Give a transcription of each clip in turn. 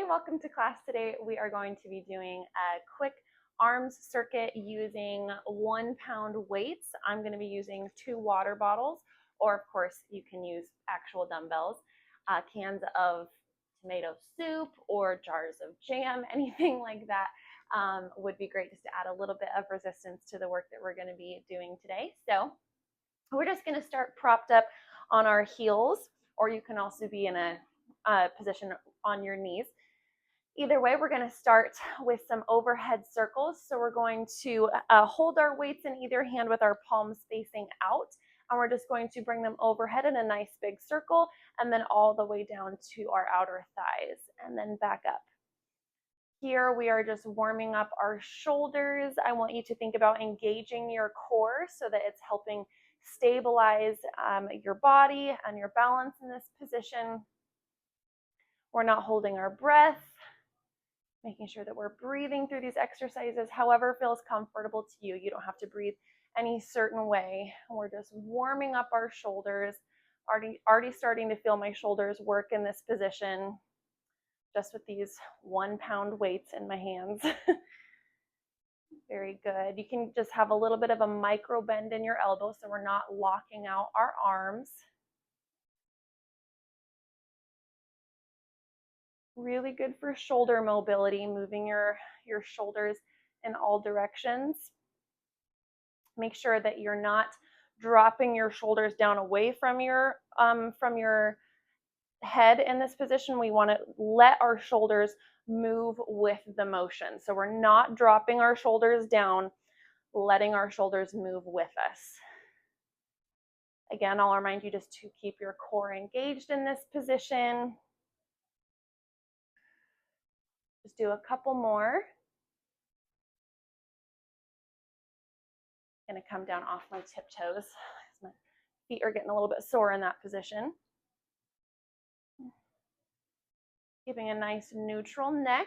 welcome to class. Today we are going to be doing a quick arms circuit using 1 pound weights. I'm going to be using 2 water bottles, or of course you can use actual dumbbells, cans of tomato soup or jars of jam, anything like that would be great just to add a little bit of resistance to the work that we're going to be doing today. So we're just going to start propped up on our heels, or you can also be in a position on your knees. Either way, we're going to start with some overhead circles. So we're going to hold our weights in either hand with our palms facing out, and we're just going to bring them overhead in a nice big circle, and then all the way down to our outer thighs, and then back up. Here we are just warming up our shoulders. I want you to think about engaging your core so that it's helping stabilize your body and your balance in this position. We're not holding our breath, making sure that we're breathing through these exercises however feels comfortable to you. You don't have to breathe any certain way. We're just warming up our shoulders. Already starting to feel my shoulders work in this position just with these 1 pound weights in my hands. Very good. You can just have a little bit of a micro bend in your elbow so we're not locking out our arms. Really good for shoulder mobility, moving your shoulders in all directions. Make sure that you're not dropping your shoulders down away from your head in this position. We want to let our shoulders move with the motion. So we're not dropping our shoulders down, letting our shoulders move with us. Again, I'll remind you just to keep your core engaged in this position. Just do a couple more. I'm going to come down off my tiptoes. My feet are getting a little bit sore in that position. Keeping a nice neutral neck.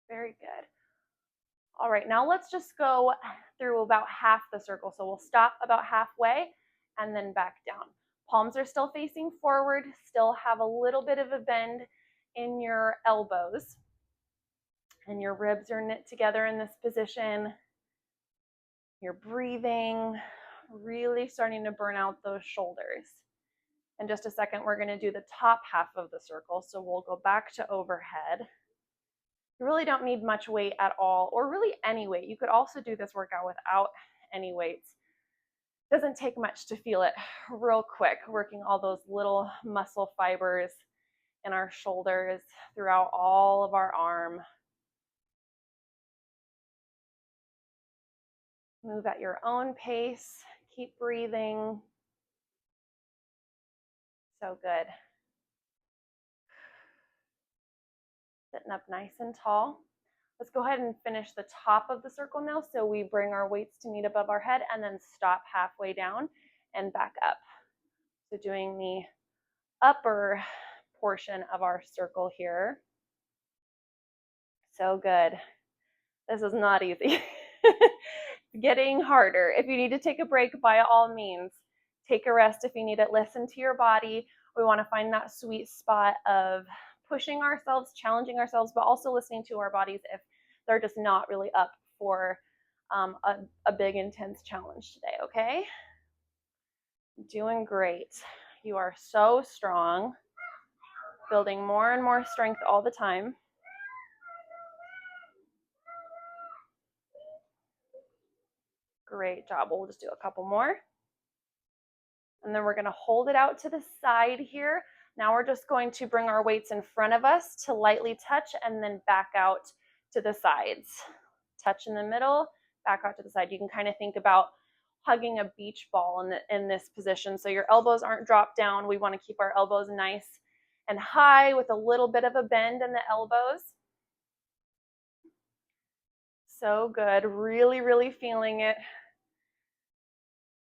Very good. All right, now let's just go through about half the circle. So we'll stop about halfway and then back down. Palms are still facing forward, still have a little bit of a bend in your elbows. And your ribs are knit together in this position. You're breathing, really starting to burn out those shoulders. In just a second, we're going to do the top half of the circle. So we'll go back to overhead. You really don't need much weight at all, or really any weight. You could also do this workout without any weights. It doesn't take much to feel it real quick, working all those little muscle fibers in our shoulders throughout all of our arm. Move at your own pace. Keep breathing. So good. Sitting up nice and tall. Let's go ahead and finish the top of the circle now. So we bring our weights to meet above our head and then stop halfway down and back up. So doing the upper portion of our circle here. So good. This is not easy. Getting harder. If you need to take a break, by all means, take a rest if you need it. Listen to your body. We want to find that sweet spot of pushing ourselves, challenging ourselves, but also listening to our bodies if they're just not really up for a big, intense challenge today, okay? Doing great. You are so strong, building more and more strength all the time. Great job. We'll just do a couple more. And then we're going to hold it out to the side here. Now we're just going to bring our weights in front of us to lightly touch and then back out to the sides. Touch in the middle, back out to the side. You can kind of think about hugging a beach ball in this position. So your elbows aren't dropped down. We want to keep our elbows nice and high with a little bit of a bend in the elbows. So good. Really, really feeling it.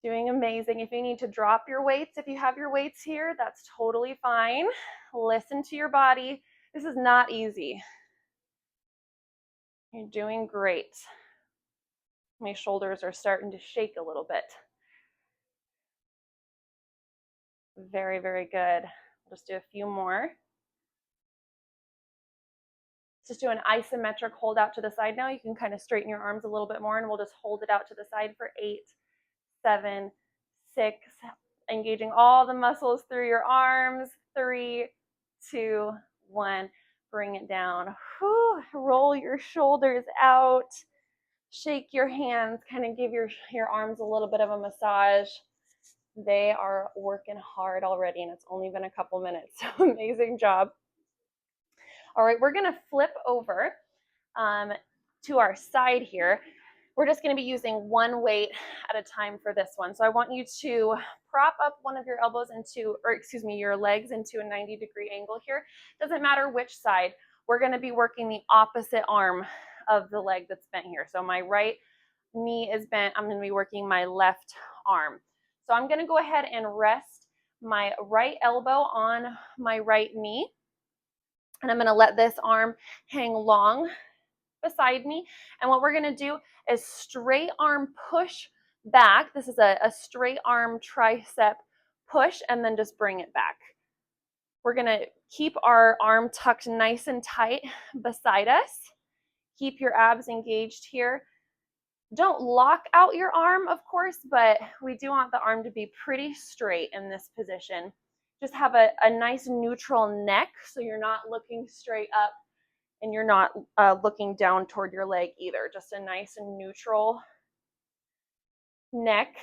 Doing amazing. If you need to drop your weights, if you have your weights here, that's totally fine. Listen to your body. This is not easy. You're doing great. My shoulders are starting to shake a little bit. Very, very good. Just do a few more. Just do an isometric hold out to the side now. You can kind of straighten your arms a little bit more, and we'll just hold it out to the side for 8, 7, 6, engaging all the muscles through your arms. 3, 2, 1. Bring it down. Whew. Roll your shoulders out. Shake your hands. Kind of give your arms a little bit of a massage. They are working hard already, and it's only been a couple minutes. So amazing job. All right, we're going to flip over to our side here. We're just going to be using one weight at a time for this one. So I want you to prop up one of your elbows your legs into a 90-degree angle here. Doesn't matter which side. We're going to be working the opposite arm of the leg that's bent here. So my right knee is bent. I'm going to be working my left arm. So I'm going to go ahead and rest my right elbow on my right knee. And I'm going to let this arm hang long beside me. And what we're going to do is straight arm push back. This is a straight arm tricep push, and then just bring it back. We're going to keep our arm tucked nice and tight beside us. Keep your abs engaged here. Don't lock out your arm, of course, but we do want the arm to be pretty straight in this position. Just have a nice neutral neck, so you're not looking straight up and you're not looking down toward your leg either. Just a nice and neutral neck.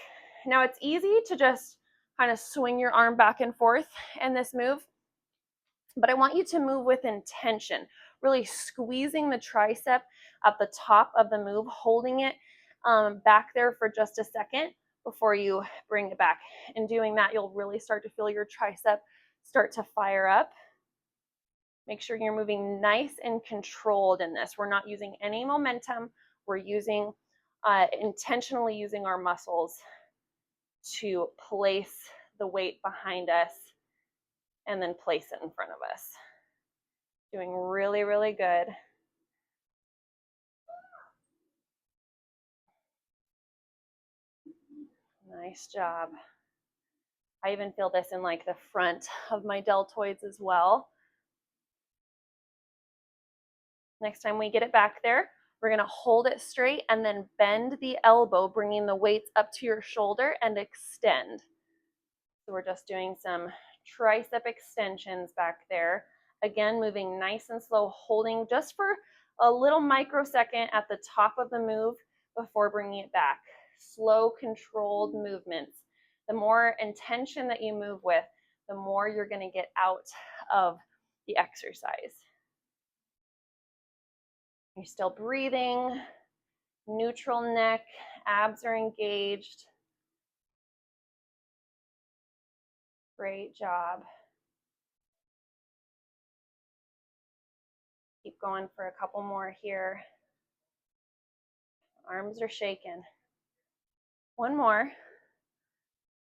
Now it's easy to just kind of swing your arm back and forth in this move, but I want you to move with intention, really squeezing the tricep at the top of the move, holding it back there for just a second before you bring it back. In doing that, you'll really start to feel your tricep start to fire up. Make sure you're moving nice and controlled in this. We're not using any momentum. We're using intentionally using our muscles to place the weight behind us and then place it in front of us. Doing really, really good. Nice job. I even feel this in like the front of my deltoids as well. Next time we get it back there, we're going to hold it straight and then bend the elbow, bringing the weights up to your shoulder and extend. So we're just doing some tricep extensions back there. Again, moving nice and slow, holding just for a little microsecond at the top of the move before bringing it back. Slow, controlled movements. The more intention that you move with, the more you're going to get out of the exercise. You're still breathing, neutral neck, abs are engaged. Great job. Keep going for a couple more here. Arms are shaking. One more.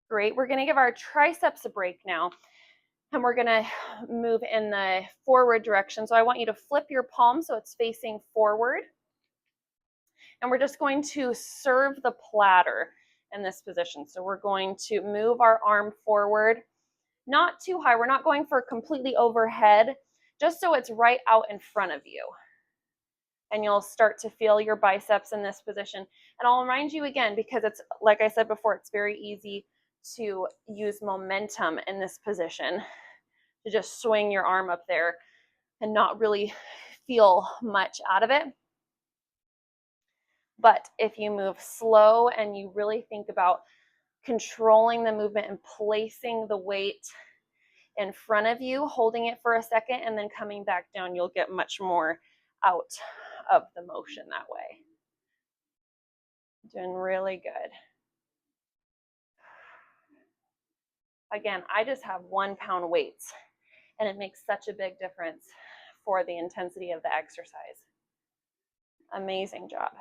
Great. We're going to give our triceps a break now. And we're going to move in the forward direction. So I want you to flip your palm so it's facing forward. And we're just going to serve the platter in this position. So we're going to move our arm forward, not too high. We're not going for completely overhead, just so it's right out in front of you. And you'll start to feel your biceps in this position. And I'll remind you again, because it's, like I said before, it's very easy to use momentum in this position, to just swing your arm up there and not really feel much out of it. But if you move slow and you really think about controlling the movement and placing the weight in front of you, holding it for a second and then coming back down, you'll get much more out of the motion that way. Doing really good. Again, I just have 1 pound weights, and it makes such a big difference for the intensity of the exercise. Amazing job.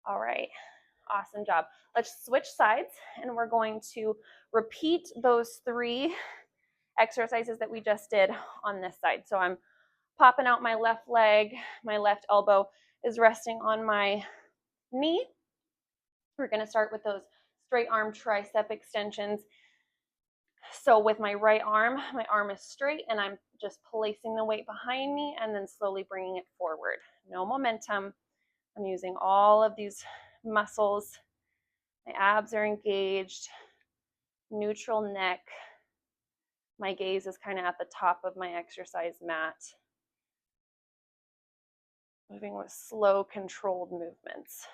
All right, awesome job. Let's switch sides, and we're going to repeat those 3 exercises that we just did on this side. So I'm popping out my left leg, my left elbow is resting on my knee. We're going to start with those straight arm tricep extensions. So with my right arm, my arm is straight and I'm just placing the weight behind me and then slowly bringing it forward. No momentum. I'm using all of these muscles. My abs are engaged, neutral neck. My gaze is kind of at the top of my exercise mat. Moving with slow, controlled movements.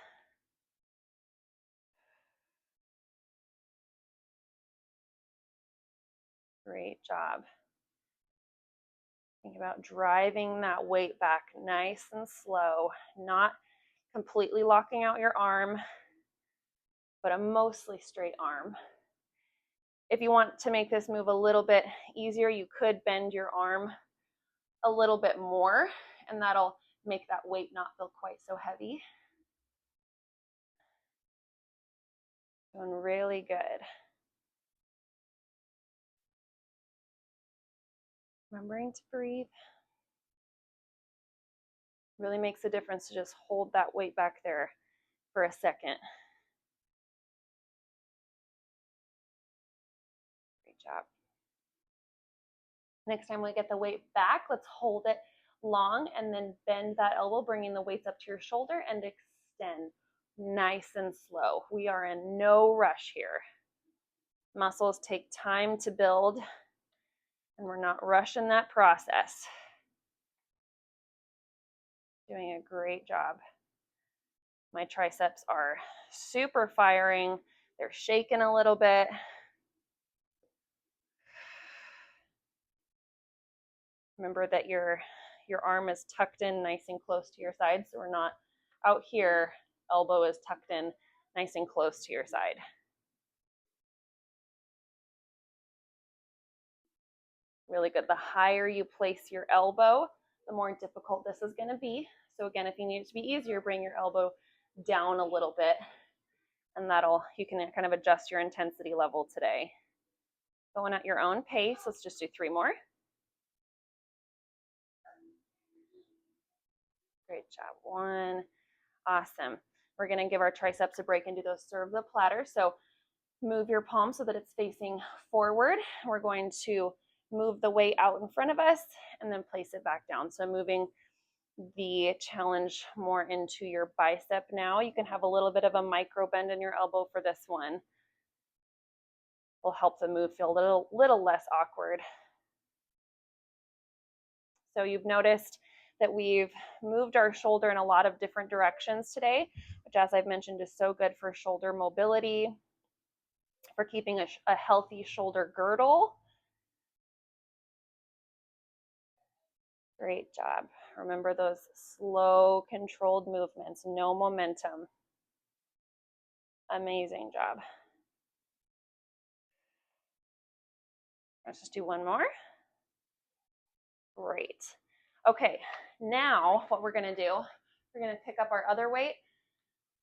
Great job. Think about driving that weight back nice and slow, not completely locking out your arm, but a mostly straight arm. If you want to make this move a little bit easier, you could bend your arm a little bit more, and that'll make that weight not feel quite so heavy. Doing really good. Remembering to breathe. Really makes a difference to just hold that weight back there for a second. Great job. Next time we get the weight back, let's hold it long and then bend that elbow, bringing the weights up to your shoulder and extend nice and slow. We are in no rush here. Muscles take time to build and we're not rushing that process. Doing a great job. My triceps are super firing. They're shaking a little bit. Remember that your arm is tucked in nice and close to your side, so we're not out here. Elbow is tucked in nice and close to your side. Really good. The higher you place your elbow, the more difficult this is going to be. So again, if you need it to be easier, bring your elbow down a little bit, and you can kind of adjust your intensity level today. Going at your own pace. Let's just do 3 more. Great job. 1. Awesome. We're going to give our triceps a break and do those serve the platter. So move your palm so that it's facing forward. We're going to move the weight out in front of us and then place it back down. So moving the challenge more into your bicep now. You can have a little bit of a micro bend in your elbow for this one. Will help the move feel a little less awkward. So you've noticed that we've moved our shoulder in a lot of different directions today, which, as I've mentioned, is so good for shoulder mobility, for keeping a healthy shoulder girdle. Great job. Remember those slow, controlled movements, no momentum. Amazing job. Let's just do 1 more. Great. Okay, now what we're going to do, we're going to pick up our other weight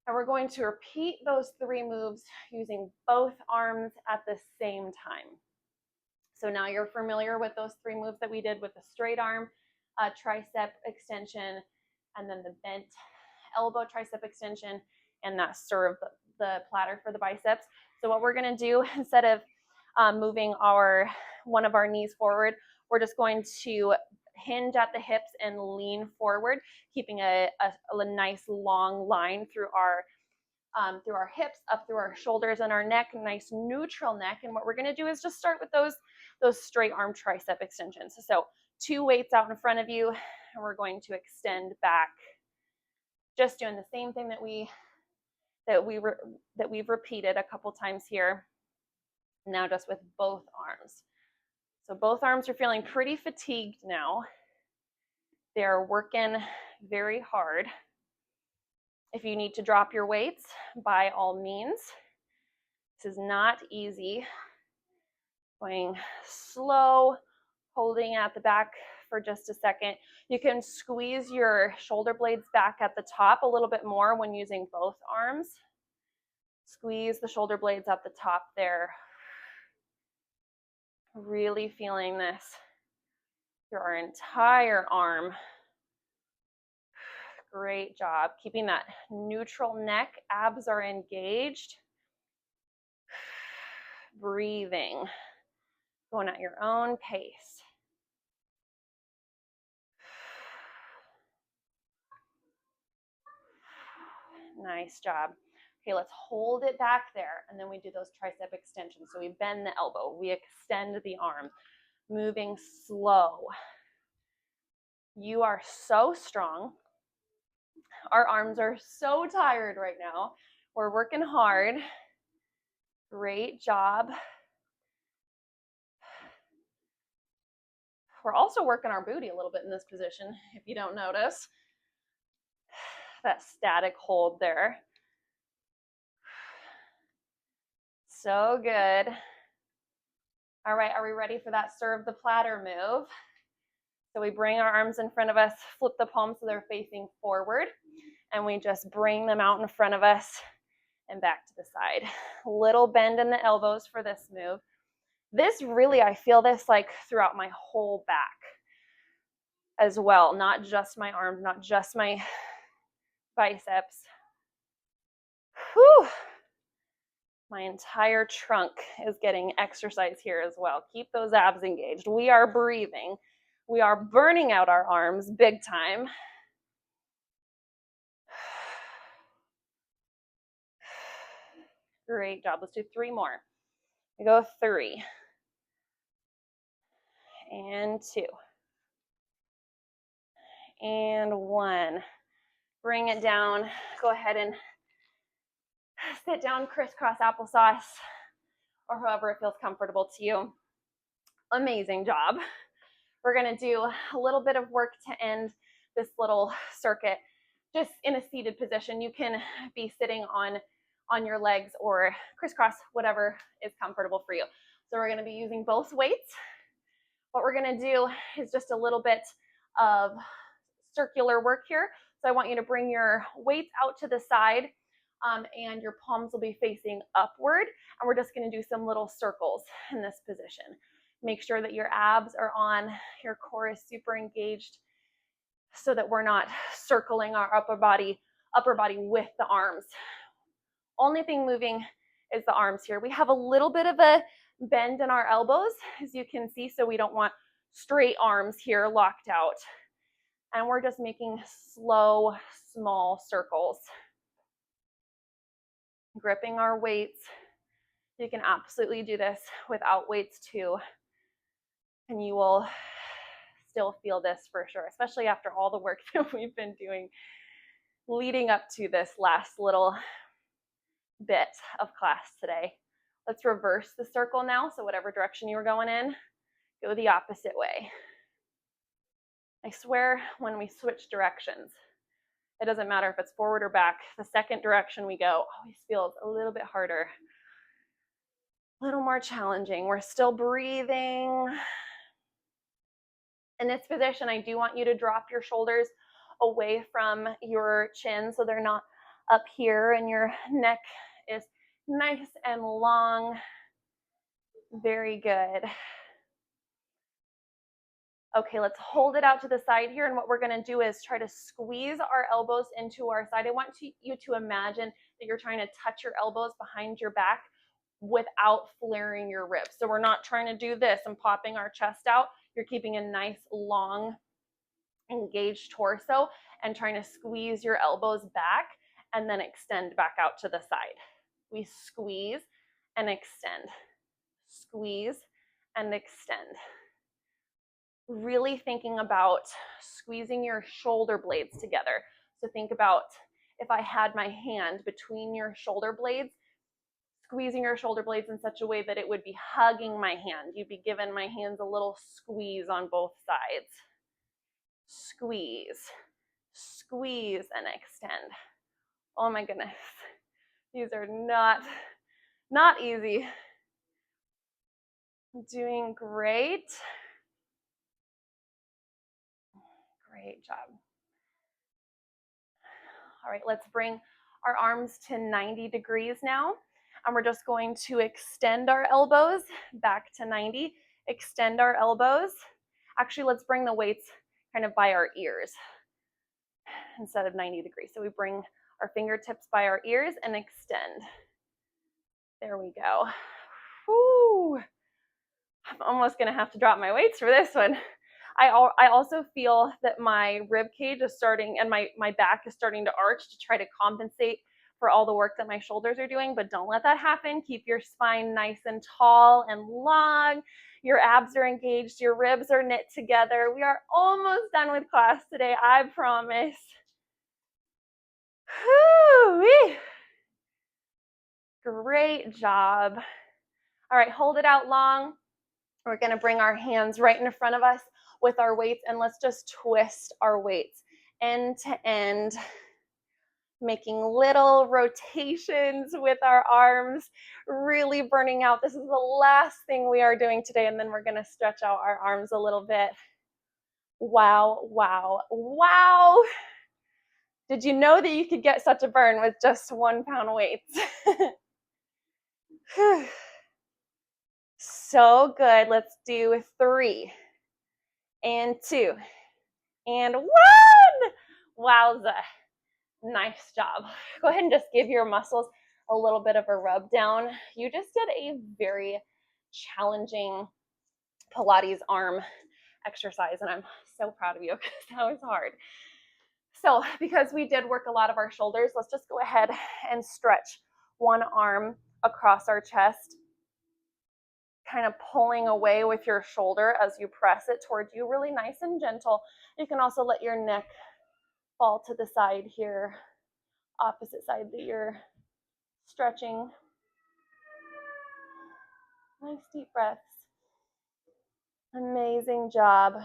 and we're going to repeat those 3 moves using both arms at the same time. So now you're familiar with those 3 moves that we did with the straight arm, tricep extension, and then the bent elbow tricep extension, and that serve the platter for the biceps. So what we're going to do, instead of moving one of our knees forward, we're just going to hinge at the hips and lean forward, keeping a nice long line through our hips, up through our shoulders and our neck, nice neutral neck. And what we're going to do is just start with those straight arm tricep extensions. So 2 weights out in front of you, and we're going to extend back, just doing the same thing that we've repeated a couple times here. Now just with both arms. So both arms are feeling pretty fatigued now. They're working very hard. If you need to drop your weights, by all means. This is not easy. Going slow, holding at the back for just a second. You can squeeze your shoulder blades back at the top a little bit more when using both arms. Squeeze the shoulder blades at the top there. Really feeling this through our entire arm. Great job. Keeping that neutral neck. Abs are engaged. Breathing. Going at your own pace. Nice job. Okay, let's hold it back there, and then we do those tricep extensions. So we bend the elbow, we extend the arm, moving slow. You are so strong. Our arms are so tired right now. We're working hard. Great job. We're also working our booty a little bit in this position, if you don't notice. That static hold there. So good. All right, are we ready for that serve the platter move? So we bring our arms in front of us, flip the palms so they're facing forward, and we just bring them out in front of us and back to the side. Little bend in the elbows for this move. This really, I feel this like throughout my whole back as well, not just my arms, not just my biceps. Whew. My entire trunk is getting exercise here as well. Keep those abs engaged. We are breathing. We are burning out our arms big time. Great job. Let's do 3 more. We go 3 and 2 and 1. Bring it down. Go ahead and sit down, crisscross applesauce, or however it feels comfortable to you. Amazing job. We're going to do a little bit of work to end this little circuit just in a seated position. You can be sitting on your legs or crisscross, whatever is comfortable for you. So we're going to be using both weights. What we're going to do is just a little bit of circular work here. So I want you to bring your weights out to the side, and your palms will be facing upward. And we're just going to do some little circles in this position. Make sure that your abs are on, your core is super engaged so that we're not circling our upper body with the arms. Only thing moving is the arms here. We have a little bit of a bend in our elbows, as you can see, so we don't want straight arms here locked out. And we're just making slow, small circles. Gripping our weights. You can absolutely do this without weights too. And you will still feel this for sure, especially after all the work that we've been doing leading up to this last little bit of class today. Let's reverse the circle now. So whatever direction you were going in, go the opposite way. I swear when we switch directions, it doesn't matter if it's forward or back, the second direction we go always feels a little bit harder, a little more challenging. We're still breathing. In this position, I do want you to drop your shoulders away from your chin so they're not up here and your neck is nice and long. Very good. Okay, let's hold it out to the side here. And what we're going to do is try to squeeze our elbows into our side. I want you to imagine that you're trying to touch your elbows behind your back without flaring your ribs. So we're not trying to do this and popping our chest out. You're keeping a nice, long, engaged torso and trying to squeeze your elbows back and then extend back out to the side. We squeeze and extend. Squeeze and extend. Really thinking about squeezing your shoulder blades together. So think about if I had my hand between your shoulder blades, squeezing your shoulder blades in such a way that it would be hugging my hand. You'd be giving my hands a little squeeze on both sides. Squeeze, squeeze, and extend. Oh my goodness. These are not easy. Doing great. Great job. All right, let's bring our arms to 90 degrees now. And we're just going to extend our elbows back to 90. Extend our elbows. Actually, let's bring the weights kind of by our ears instead of 90 degrees. So we bring our fingertips by our ears and extend. There we go. Woo. almost gonna have to drop my weights for this one. I also feel that my rib cage is starting, and my back is starting to arch to try to compensate for all the work that my shoulders are doing, but don't let that happen. Keep your spine nice and tall and long. Your abs are engaged, your ribs are knit together. We are almost done with class today, I promise. Whew-wee. Great job. All right, hold it out long. We're gonna bring our hands right in front of us with our weights, and let's just twist our weights end to end, making little rotations with our arms, really burning out. This is the last thing we are doing today, and then we're gonna stretch out our arms a little bit. Wow, wow, wow. Did you know that you could get such a burn with just 1 pound weights? So good. Let's do 3 and 2 and 1. Wowza. Nice job. Go ahead and just give your muscles a little bit of a rub down. You just did a very challenging Pilates arm exercise, and I'm so proud of you because that was hard. So because we did work a lot of our shoulders, let's just go ahead and stretch one arm across our chest, kind of pulling away with your shoulder as you press it towards you, really nice and gentle. You can also let your neck fall to the side here, opposite side that you're stretching. Nice deep breaths. Amazing job.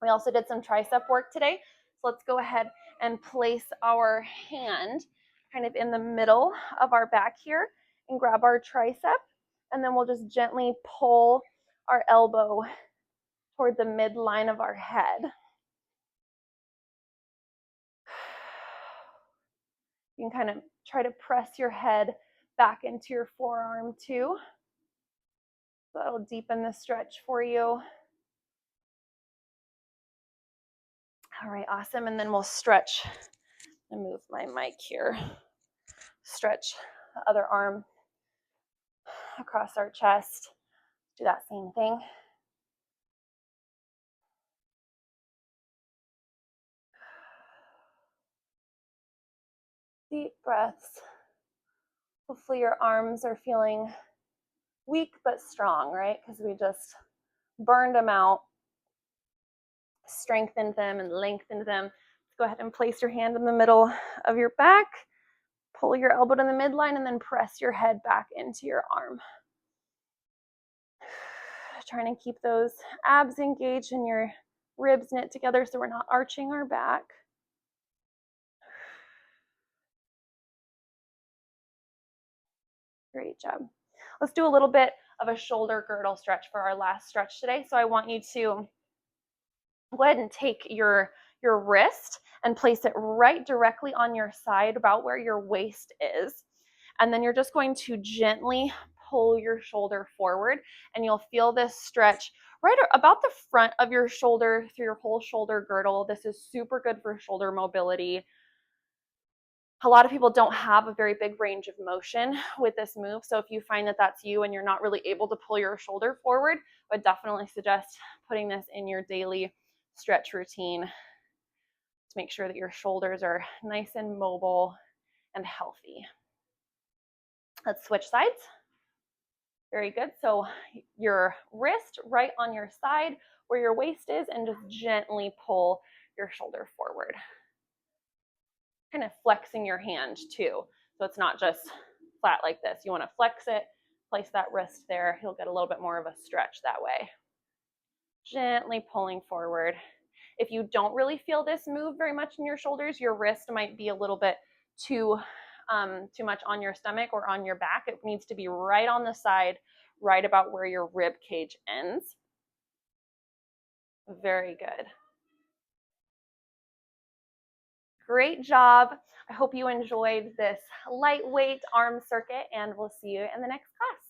We also did some tricep work today. So let's go ahead and place our hand kind of in the middle of our back here and grab our tricep. And then we'll just gently pull our elbow toward the midline of our head. You can kind of try to press your head back into your forearm too. So that'll deepen the stretch for you. All right, awesome. And then we'll stretch and move my mic here. Stretch the other arm across our chest. Do that same thing. Deep breaths. Hopefully your arms are feeling weak but strong, right? Because we just burned them out, strengthened them and lengthened them. Go ahead and place your hand in the middle of your back, pull your elbow to the midline, and then press your head back into your arm. Trying to keep those abs engaged and your ribs knit together so we're not arching our back. Great job. Let's do a little bit of a shoulder girdle stretch for our last stretch today. So I want you to go ahead and take your wrist and place it right directly on your side about where your waist is. And then you're just going to gently pull your shoulder forward, and you'll feel this stretch right about the front of your shoulder through your whole shoulder girdle. This is super good for shoulder mobility. A lot of people don't have a very big range of motion with this move. So if you find that that's you and you're not really able to pull your shoulder forward, I would definitely suggest putting this in your daily stretch routine to make sure that your shoulders are nice and mobile and healthy. Let's switch sides. Very good. So your wrist right on your side where your waist is, and just gently pull your shoulder forward. Kind of flexing your hand too. So it's not just flat like this. You want to flex it, place that wrist there. You'll get a little bit more of a stretch that way. Gently pulling forward. If you don't really feel this move very much in your shoulders, your wrist might be a little bit too much on your stomach or on your back. It needs to be right on the side, right about where your rib cage ends. Very good. Great job. I hope you enjoyed this lightweight arm circuit, and we'll see you in the next class.